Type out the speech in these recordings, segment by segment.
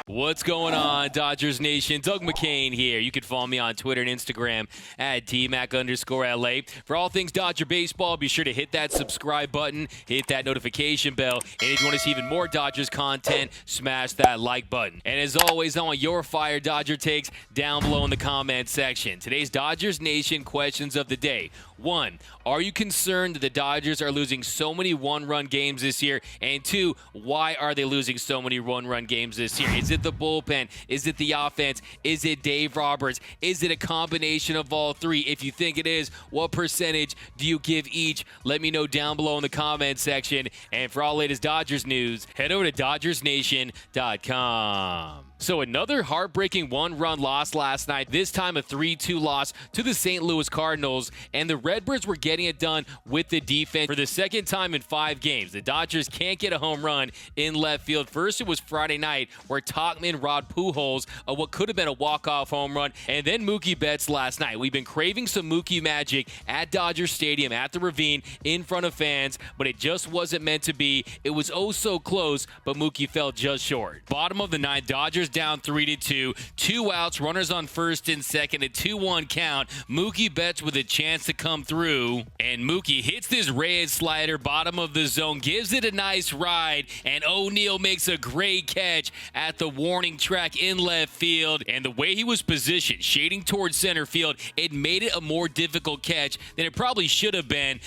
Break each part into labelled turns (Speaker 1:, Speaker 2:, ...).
Speaker 1: What's going on, Dodgers Nation? Doug McCain here. You can follow me on Twitter and Instagram at DMac_LA. For all things Dodger baseball, be sure to hit that subscribe button, hit that notification bell, and if you want to see even more Dodgers content, smash that like button. And as always, I want your fire Dodger takes down below in the comment section. Today's Dodgers Nation questions of the day. 1, are you concerned that the Dodgers are losing so many one-run games this year? And 2, why are they losing so many one-run games this year? Is it the bullpen? Is it the offense? Is it Dave Roberts? Is it a combination of all three? If you think it is, what percentage do you give each? Let me know down below in the comment section. And for all latest Dodgers news, head over to DodgersNation.com. So another heartbreaking one-run loss last night, this time a 3-2 loss to the St. Louis Cardinals, and the Redbirds were getting it done with the defense for the second time in 5 games. The Dodgers can't get a home run in left field. First, it was Friday night where Tauchman robbed Pujols of what could have been a walk-off home run, and then Mookie Betts last night. We've been craving some Mookie magic at Dodger Stadium, at the Ravine, in front of fans, but it just wasn't meant to be. It was oh so close, but Mookie fell just short. Bottom of the 9th, Dodgers down 3-2, 2 outs, runners on first and second, a 2-1 count. Mookie Betts with a chance to come through, and Mookie hits this Reyes slider, bottom of the zone, gives it a nice ride, and O'Neal makes a great catch at the warning track in left field. And the way he was positioned, shading towards center field, it made it a more difficult catch than it probably should have been.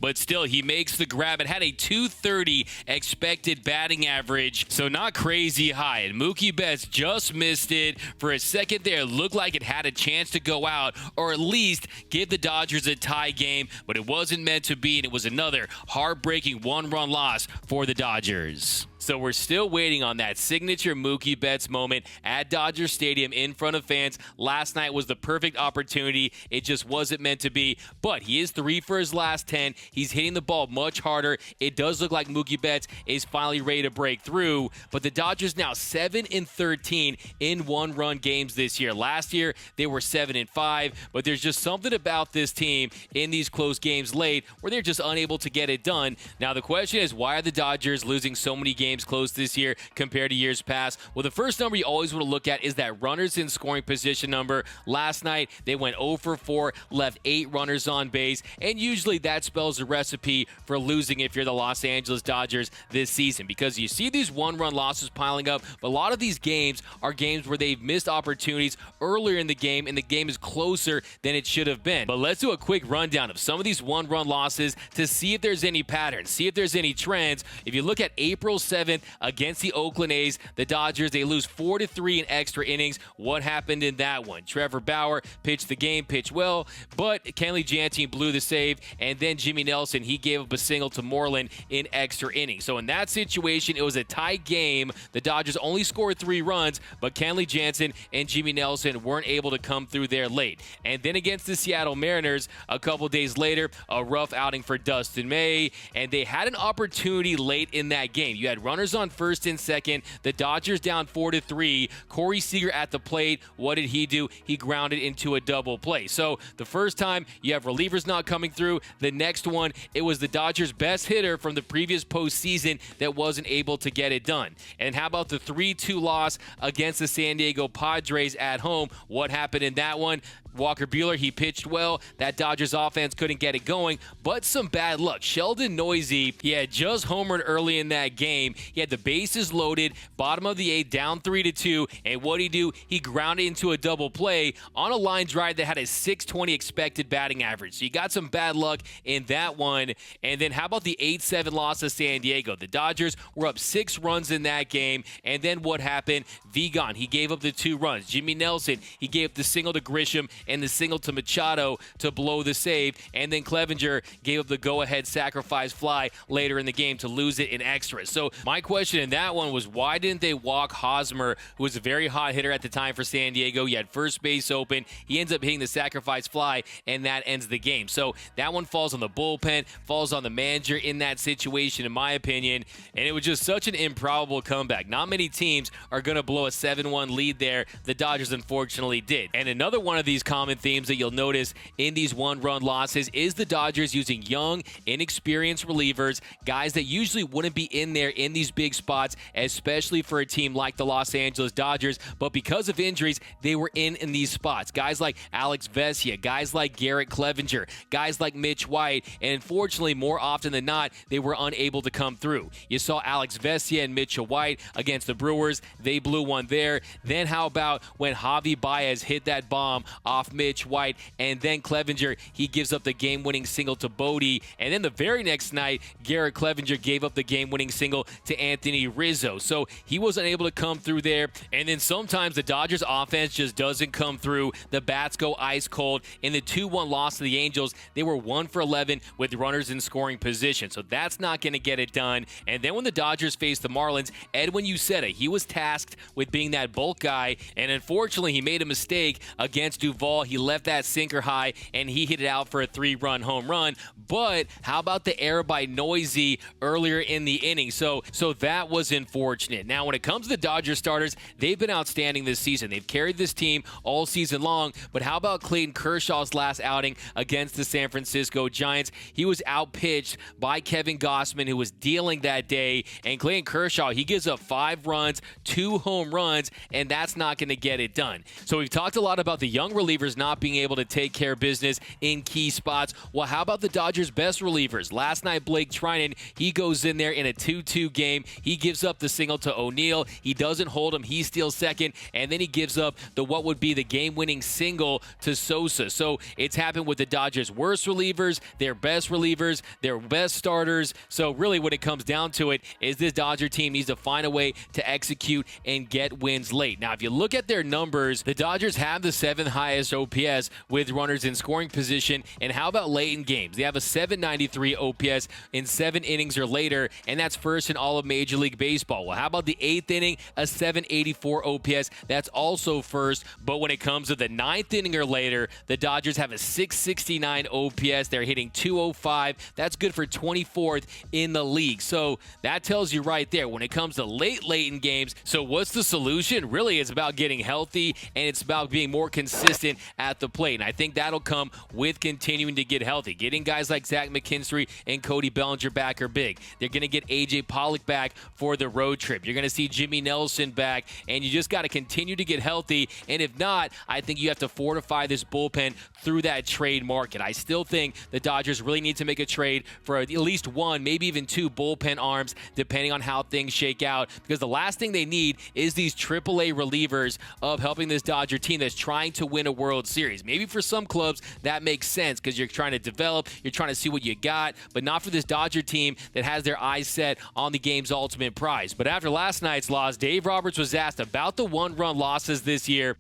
Speaker 1: But still, he makes the grab. It had a .230 expected batting average, so not crazy high. And Mookie Betts just missed it. For a second there, it looked like it had a chance to go out, or at least give the Dodgers a tie game, but it wasn't meant to be, and it was another heartbreaking one-run loss for the Dodgers. So we're still waiting on that signature Mookie Betts moment at Dodger Stadium in front of fans. Last night was the perfect opportunity. It just wasn't meant to be. But he is 3 for his last 10. He's hitting the ball much harder. It does look like Mookie Betts is finally ready to break through. But the Dodgers now 7-13 in one-run games this year. Last year, they were 7-5. But there's just something about this team in these close games late where they're just unable to get it done. Now, the question is, why are the Dodgers losing so many games close this year compared to years past? Well, the first number you always want to look at is that runners in scoring position number. Last night, they went 0 for 4, left 8 runners on base, and usually that spells a recipe for losing if you're the Los Angeles Dodgers this season, because you see these one-run losses piling up, but a lot of these games are games where they've missed opportunities earlier in the game, and the game is closer than it should have been. But let's do a quick rundown of some of these one-run losses to see if there's any patterns, see if there's any trends. If you look at April 7th against the Oakland A's, the Dodgers, they lose 4-3 in extra innings. What happened in that one? Trevor Bauer pitched the game, pitched well, but Kenley Jansen blew the save, and then Jimmy Nelson, he gave up a single to Moreland in extra innings. So in that situation, it was a tight game. The Dodgers only scored 3 runs, but Kenley Jansen and Jimmy Nelson weren't able to come through there late. And then against the Seattle Mariners, a couple days later, a rough outing for Dustin May, and they had an opportunity late in that game. You had runners on first and second. The Dodgers down 4-3. Corey Seager at the plate. What did he do? He grounded into a double play. So the first time, you have relievers not coming through. The next one, it was the Dodgers' best hitter from the previous postseason that wasn't able to get it done. And how about the 3-2 loss against the San Diego Padres at home? What happened in that one? Walker Buehler, he pitched well. That Dodgers offense couldn't get it going, but some bad luck. Sheldon Neuse, he had just homered early in that game. He had the bases loaded, bottom of the 8th, down 3-2, and what'd he do? He grounded into a double play on a line drive that had a .620 expected batting average. So you got some bad luck in that one. And then how about the 8-7 loss to San Diego? The Dodgers were up 6 runs in that game, and then what happened? Vigan, he gave up the 2 runs. Jimmy Nelson, he gave up the single to Grisham and the single to Machado to blow the save, and then Clevenger gave up the go-ahead sacrifice fly later in the game to lose it in extras. So my question in that one was, why didn't they walk Hosmer, who was a very hot hitter at the time for San Diego? He had first base open. He ends up hitting the sacrifice fly, and that ends the game. So that one falls on the bullpen, falls on the manager in that situation, in my opinion, and it was just such an improbable comeback. Not many teams are going to blow a 7-1 lead there. The Dodgers unfortunately did. And another one of these common themes that you'll notice in these one-run losses is the Dodgers using young, inexperienced relievers, guys that usually wouldn't be in there in these big spots, especially for a team like the Los Angeles Dodgers. But because of injuries, they were in these spots. Guys like Alex Vesia, guys like Garrett Clevenger, guys like Mitch White, and unfortunately, more often than not, they were unable to come through. You saw Alex Vesia and Mitchell White against the Brewers. They blew one there. Then how about when Javi Baez hit that bomb off Mitch White, and then Clevenger, he gives up the game-winning single to Bodie, and then the very next night, Garrett Clevenger gave up the game-winning single to Anthony Rizzo. So he wasn't able to come through there, and then sometimes the Dodgers offense just doesn't come through. The bats go ice cold. In the 2-1 loss to the Angels, they were 1 for 11 with runners in scoring position, so that's not going to get it done. And then when the Dodgers faced the Marlins, Edwin Uceta, he was tasked with being that bulk guy, and unfortunately he made a mistake against Duvall. He left that sinker high, and he hit it out for a 3-run home run. But how about the error by Noisy earlier in the inning? So that was unfortunate. Now, when it comes to the Dodgers starters, they've been outstanding this season. They've carried this team all season long, but how about Clayton Kershaw's last outing against the San Francisco Giants? He was outpitched by Kevin Gausman, who was dealing that day, and Clayton Kershaw, he gives up 5 runs, 2 home runs, and that's not going to get it done. So we've talked a lot about the young relievers not being able to take care of business in key spots. Well, how about the Dodgers' best relievers? Last night, Blake Trinan, he goes in there in a 2-2 game. He gives up the single to O'Neill. He doesn't hold him. He steals second, and then he gives up what would be the game-winning single to Sosa. So it's happened with the Dodgers' worst relievers, their best relievers, their best starters. So really when it comes down to it is this Dodger team needs to find a way to execute and get wins late. Now, if you look at their numbers, the Dodgers have the 7th highest OPS with runners in scoring position. And how about late in games? They have a 793 OPS in 7 innings or later, and that's first in all of Major League Baseball. Well, how about the 8th inning? A 784 OPS. That's also first. But when it comes to the 9th inning or later, the Dodgers have a 669 OPS. They're hitting 205. That's good for 24th in the league. So that tells you right there when it comes to late in games. So what's the solution? Really, it's about getting healthy, and it's about being more consistent at the plate. And I think that'll come with continuing to get healthy. Getting guys like Zach McKinstry and Cody Bellinger back are big. They're going to get A.J. Pollock back for the road trip. You're going to see Jimmy Nelson back, and you just got to continue to get healthy. And if not, I think you have to fortify this bullpen through that trade market. I still think the Dodgers really need to make a trade for at least 1, maybe even 2 bullpen arms, depending on how things shake out, because the last thing they need is these AAA relievers of helping this Dodger team that's trying to win a World Series. Maybe for some clubs that makes sense because you're trying to develop, you're trying to see what you got, but not for this Dodger team that has their eyes set on the game's ultimate prize. But after last night's loss, Dave Roberts was asked about the one-run losses this year.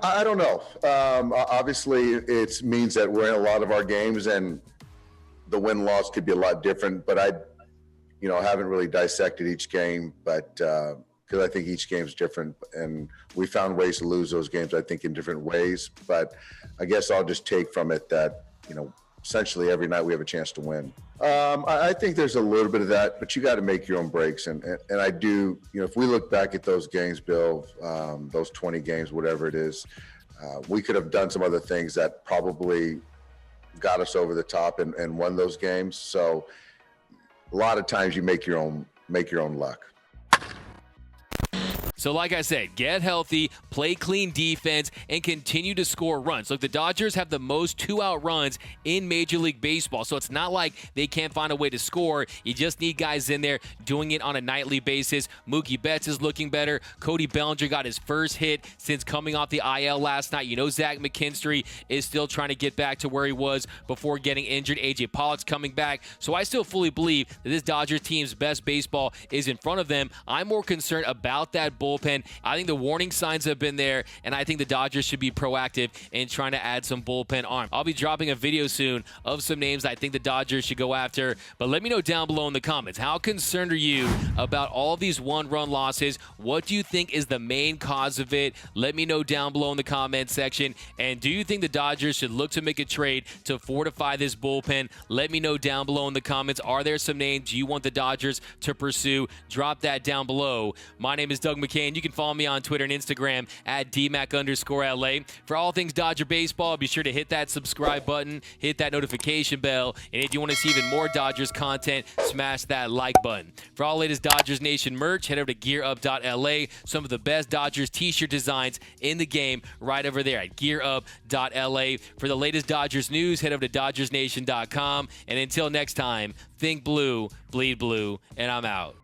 Speaker 2: I don't know. Obviously, it means that we're in a lot of our games, and the win-loss could be a lot different. But I haven't really dissected each game, but because I think each game is different, and we found ways to lose those games, I think, in different ways. But I guess I'll just take from it that essentially every night we have a chance to win. I think there's a little bit of that, but you got to make your own breaks. And I do, if we look back at those games, Bill, those 20 games, whatever it is, we could have done some other things that probably got us over the top and won those games. So a lot of times you make your own luck.
Speaker 1: So like I said, get healthy, play clean defense, and continue to score runs. Look, the Dodgers have the most 2-out runs in Major League Baseball, so it's not like they can't find a way to score. You just need guys in there doing it on a nightly basis. Mookie Betts is looking better. Cody Bellinger got his first hit since coming off the IL last night. Zach McKinstry is still trying to get back to where he was before getting injured. A.J. Pollock's coming back. So I still fully believe that this Dodgers team's best baseball is in front of them. I'm more concerned about that bullpen. I think the warning signs have been there, and I think the Dodgers should be proactive in trying to add some bullpen arm. I'll be dropping a video soon of some names I think the Dodgers should go after, but let me know down below in the comments. How concerned are you about all these one-run losses? What do you think is the main cause of it? Let me know down below in the comment section. And do you think the Dodgers should look to make a trade to fortify this bullpen? Let me know down below in the comments. Are there some names you want the Dodgers to pursue? Drop that down below. My name is Doug McKinney. Kane. You can follow me on Twitter and Instagram at DMac_LA. For all things Dodger baseball, be sure to hit that subscribe button, hit that notification bell, and if you want to see even more Dodgers content, smash that like button. For all latest Dodgers Nation merch, head over to gearup.la. Some of the best Dodgers t-shirt designs in the game right over there at gearup.la. For the latest Dodgers news, head over to DodgersNation.com. And until next time, think blue, bleed blue, and I'm out.